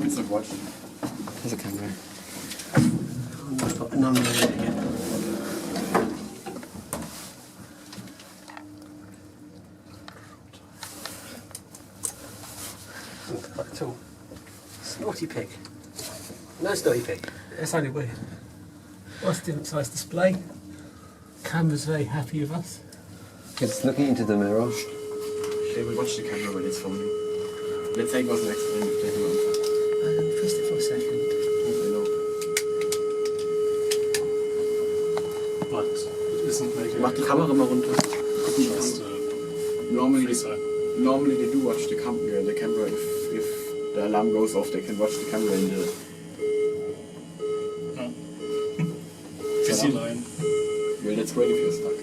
It's not watching. There's a camera. I've got the number again. Not at all. Snotty pig. No snotty pig. That's only weird. Nice different size display. Camera's very happy with us. It's looking into the mirror. Okay, we watch the camera when it's filming. Let's say it was an accident. Pressed it for a second. But it isn't making. Mach die Kamera mal runter. Just, Normally they do watch the camera if the alarm goes off, they can watch the camera in the... Fizzy line. Well, that's great if you're stuck.